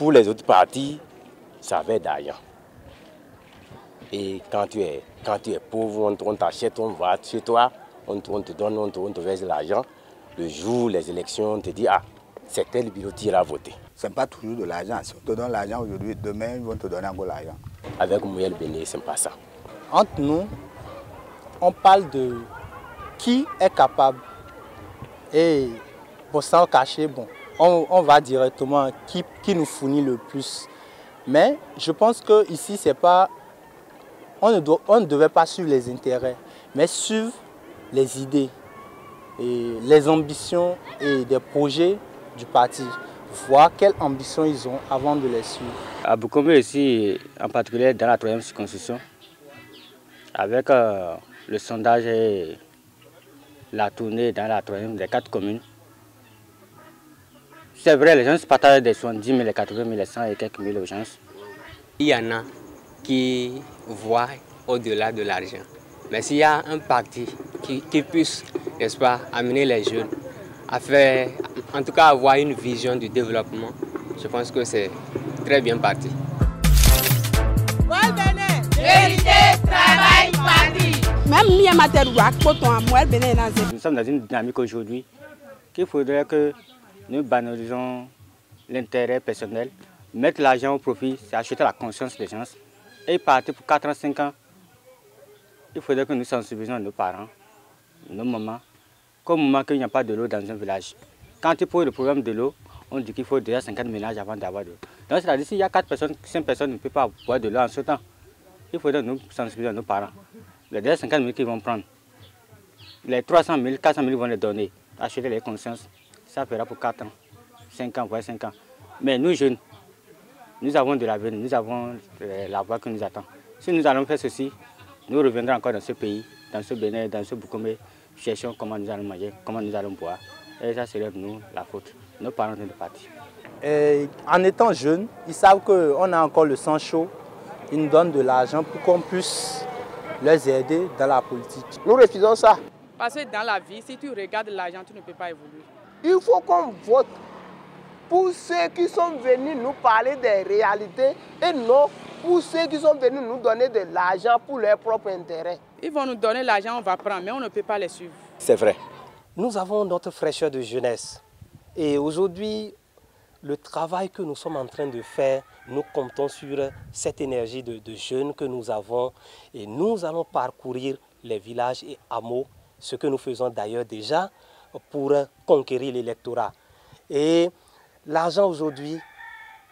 pour les autres partis, ça avait d'argent. Et quand tu es pauvre, on t'achète, on va chez toi, on te donne, on te verse l'argent. Le jour les élections, on te dit, ah, c'est tel bureau qui ira voter. Ce n'est pas toujours de l'argent. Si on te donne l'argent aujourd'hui, demain, ils vont te donner encore l'argent. Avec Mouyel Béné, ce n'est pas ça. Entre nous, on parle de qui est capable. Et pour s'en cacher, bon, on va directement qui nous fournit le plus. Mais je pense qu'ici, c'est pas, on ne devait pas suivre les intérêts, mais suivre les idées, et les ambitions et des projets du parti. Voir quelles ambitions ils ont avant de les suivre. À Boukomé ici, en particulier dans la 3e circonscription, avec le sondage et la tournée dans la 3e des 4 communes, c'est vrai, les gens se partagent des 70 000, les 80 000, les 100 et quelques mille aux gens. Il y en a qui voient au-delà de l'argent. Mais s'il y a un parti qui puisse, n'est-ce pas, amener les jeunes à faire, en tout cas avoir une vision du développement, je pense que c'est très bien parti. Vérité, travail, parti. Nous sommes dans une dynamique aujourd'hui qu'il faudrait que nous banalisons l'intérêt personnel, mettre l'argent au profit, c'est acheter la conscience des gens. Et partir pour 4 ans, 5 ans, il faudrait que nous sensibilisions nos parents, nos mamans, qu'au moment qu'il n'y a pas de l'eau dans un village. Quand il pose le problème de l'eau, on dit qu'il faut déjà 50 ménages avant d'avoir de l'eau. Donc c'est-à-dire s'il y a 4 personnes, 5 personnes ne peuvent pas boire de l'eau en ce temps, il faudrait nous sensibiliser nos parents. Les déjà 50 000 qu'ils vont prendre, les 300 000, 400 000 vont les donner, acheter les consciences, ça fera pour 4 ans, 5 ans, voire 5 ans. Mais nous jeunes, nous avons de l'avenir, nous avons la voie qui nous attend. Si nous allons faire ceci, nous reviendrons encore dans ce pays, dans ce Bénin, dans ce Boukomé, cherchons comment nous allons manger, comment nous allons boire. Et ça serait nous la faute. Nos parents sont partis. En étant jeunes, ils savent qu'on a encore le sang chaud. Ils nous donnent de l'argent pour qu'on puisse les aider dans la politique. Nous refusons ça. Parce que dans la vie, si tu regardes l'argent, tu ne peux pas évoluer. Il faut qu'on vote pour ceux qui sont venus nous parler des réalités et non pour ceux qui sont venus nous donner de l'argent pour leur propre intérêt. Ils vont nous donner l'argent, on va prendre, mais on ne peut pas les suivre. C'est vrai. Nous avons notre fraîcheur de jeunesse. Et aujourd'hui, le travail que nous sommes en train de faire, nous comptons sur cette énergie de jeunes que nous avons. Et nous allons parcourir les villages et hameaux, ce que nous faisons d'ailleurs déjà pour conquérir l'électorat. Et l'argent aujourd'hui,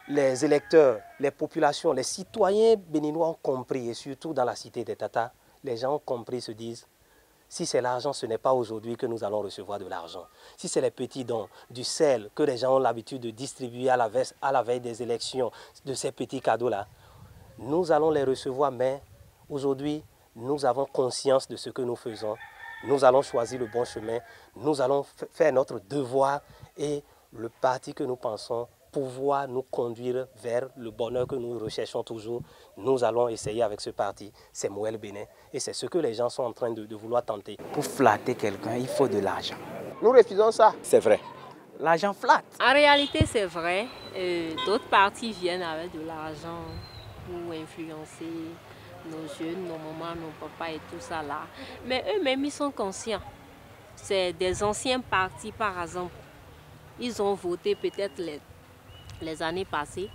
les électeurs, les populations, les citoyens béninois ont compris, et surtout dans la cité des Tatas, les gens ont compris, se disent, si c'est l'argent, ce n'est pas aujourd'hui que nous allons recevoir de l'argent. Si c'est les petits dons, du sel que les gens ont l'habitude de distribuer à la veille des élections, de ces petits cadeaux-là, nous allons les recevoir, mais aujourd'hui, nous avons conscience de ce que nous faisons. Nous allons choisir le bon chemin, nous allons faire notre devoir et le parti que nous pensons pouvoir nous conduire vers le bonheur que nous recherchons toujours, nous allons essayer avec ce parti, c'est Mouyel Béné. Et c'est ce que les gens sont en train de vouloir tenter. Pour flatter quelqu'un, il faut de l'argent. Nous refusons ça. C'est vrai. L'argent flatte. En réalité, c'est vrai. D'autres partis viennent avec de l'argent pour influencer nos jeunes, nos mamans, nos papas et tout ça là. Mais eux-mêmes, ils sont conscients. C'est des anciens partis, par exemple. Ils ont voté peut-être les années passées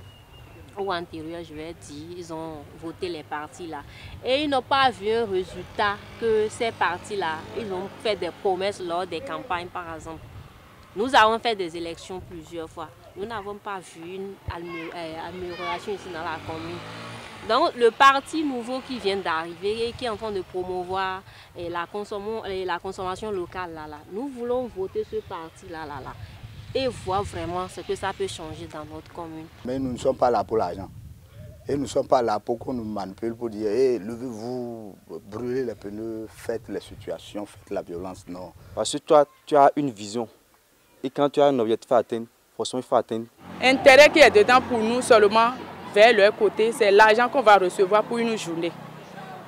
ou antérieures, je vais dire, ils ont voté les partis là. Et ils n'ont pas vu un résultat que ces partis-là, ils ont fait des promesses lors des campagnes, par exemple. Nous avons fait des élections plusieurs fois. Nous n'avons pas vu une amélioration ici dans la commune. Donc le parti nouveau qui vient d'arriver et qui est en train de promouvoir la consommation locale là, nous voulons voter ce parti là. Et voir vraiment ce que ça peut changer dans notre commune. Mais nous ne sommes pas là pour l'argent. Et nous ne sommes pas là pour qu'on nous manipule, pour dire hey, levez-vous, brûlez les pneus, faites les situations, faites la violence. Non. Parce que toi, tu as une vision. Et quand tu as un objectif à atteindre, forcément il faut atteindre. L'intérêt qui est dedans pour nous seulement, vers leur côté, c'est l'argent qu'on va recevoir pour une journée.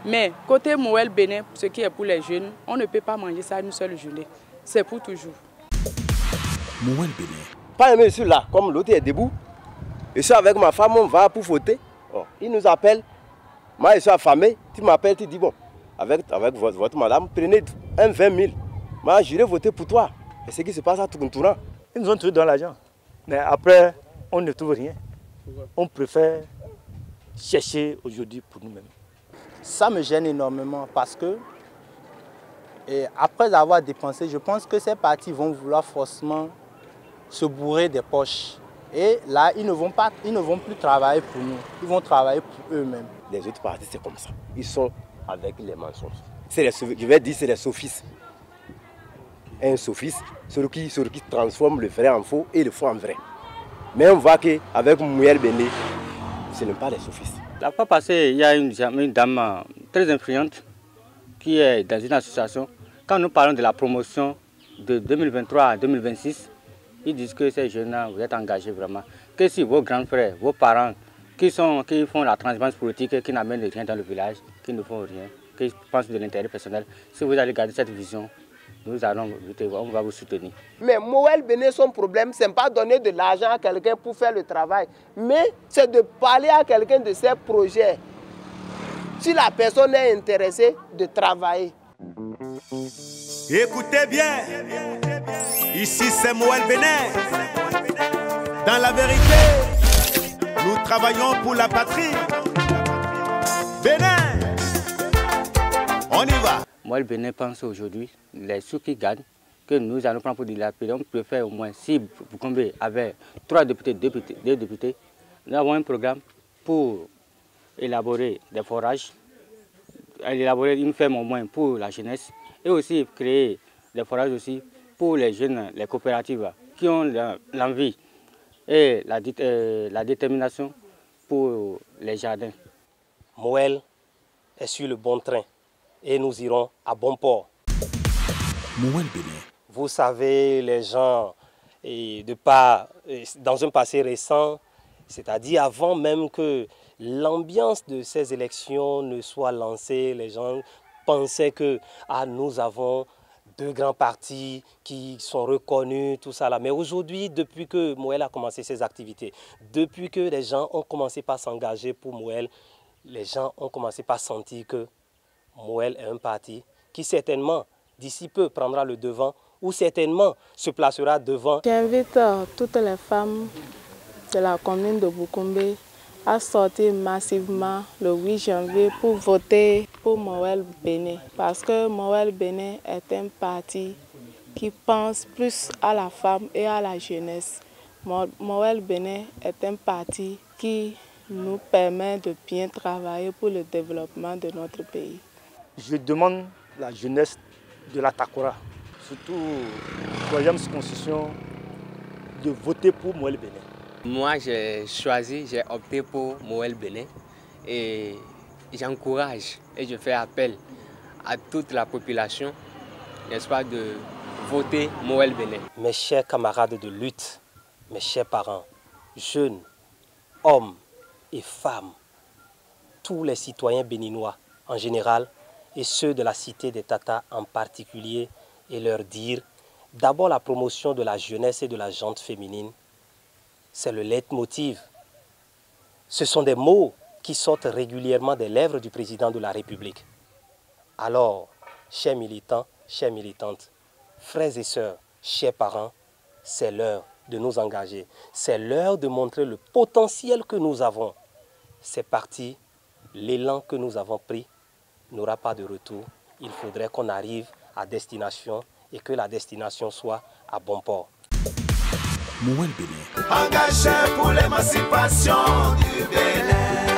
Mais côté Mouyel Béné, ce qui est pour les jeunes, on ne peut pas manger ça une seule journée. C'est pour toujours. Mouyel Béné. Pas un monsieur là, comme l'autre est debout. Je suis avec ma femme, on va pour voter. Oh, il nous appelle. Moi, je suis affamé. Tu m'appelles, tu dis bon, avec votre madame, prenez un 20 000. Moi, j'irai voter pour toi. Et ce qui se passe à Tourcoing. Ils nous ont trouvé dans l'argent. Mais après, on ne trouve rien. On préfère chercher aujourd'hui pour nous-mêmes. Ça me gêne énormément parce que, après avoir dépensé, je pense que ces partis vont vouloir forcément se bourrer des poches. Et là, ils ne vont plus travailler pour nous. Ils vont travailler pour eux-mêmes. Les autres partis, c'est comme ça. Ils sont avec les mensonges. Je vais dire, c'est les sophistes. Un sophiste, celui qui transforme le vrai en faux et le faux en vrai. Mais on voit qu'avec Mouel Béné, ce n'est pas les sophistes. La fois passée, il y a une dame très influente qui est dans une association. Quand nous parlons de la promotion de 2023 à 2026, ils disent que ces jeunes-là, vous êtes engagés vraiment. Que si vos grands frères, vos parents, qui font la transhumance politique, qui n'amènent rien dans le village, qui ne font rien, qui pensent de l'intérêt personnel, si vous allez garder cette vision, nous allons on va vous soutenir. Mais Mouel Béné, son problème, ce n'est pas donner de l'argent à quelqu'un pour faire le travail, mais c'est de parler à quelqu'un de ses projets. Si la personne est intéressée de travailler. Écoutez bien, ici c'est Mouel Béné. Dans la vérité, nous travaillons pour la patrie. Bénin, on y va. Mouel Béné pense aujourd'hui, les sous qui gagnent, que nous allons prendre pour dilapider. On préfère au moins, si Boukombe avait 3 députés, 2 députés, nous avons un programme pour élaborer des forages, élaborer une ferme au moins pour la jeunesse et aussi créer des forages aussi pour les jeunes, les coopératives qui ont l'envie et la détermination pour les jardins. Mouel est sur le bon train et nous irons à bon port. Mouel Béné. Vous savez, les gens, dans un passé récent, c'est-à-dire avant même que l'ambiance de ces élections ne soit lancée, les gens pensaient que nous avons 2 grands partis qui sont reconnus, tout ça là. Mais aujourd'hui, depuis que Mouel a commencé ses activités, depuis que les gens ont commencé par s'engager pour Mouel, les gens ont commencé par sentir que Mouel est un parti qui certainement, d'ici peu, prendra le devant ou certainement se placera devant. J'invite toutes les femmes de la commune de Boukombe à sortir massivement le 8 janvier pour voter pour Mouel Béné. Parce que Mouel Béné est un parti qui pense plus à la femme et à la jeunesse. Mouel Béné est un parti qui nous permet de bien travailler pour le développement de notre pays. Je demande à la jeunesse de la Takora, surtout la 3e circonscription, de voter pour Mouel Béné. Moi, j'ai opté pour Mouel Béné et j'encourage et je fais appel à toute la population, n'est-ce pas, de voter Mouel Béné. Mes chers camarades de lutte, mes chers parents, jeunes, hommes et femmes, tous les citoyens béninois en général et ceux de la cité des Tata en particulier, et leur dire d'abord la promotion de la jeunesse et de la gente féminine. C'est le leitmotiv. Ce sont des mots qui sortent régulièrement des lèvres du président de la République. Alors, chers militants, chères militantes, frères et sœurs, chers parents, c'est l'heure de nous engager. C'est l'heure de montrer le potentiel que nous avons. C'est parti, l'élan que nous avons pris n'aura pas de retour. Il faudrait qu'on arrive à destination et que la destination soit à bon port. Mouel Béné. Engagé pour l'émancipation du Bénin.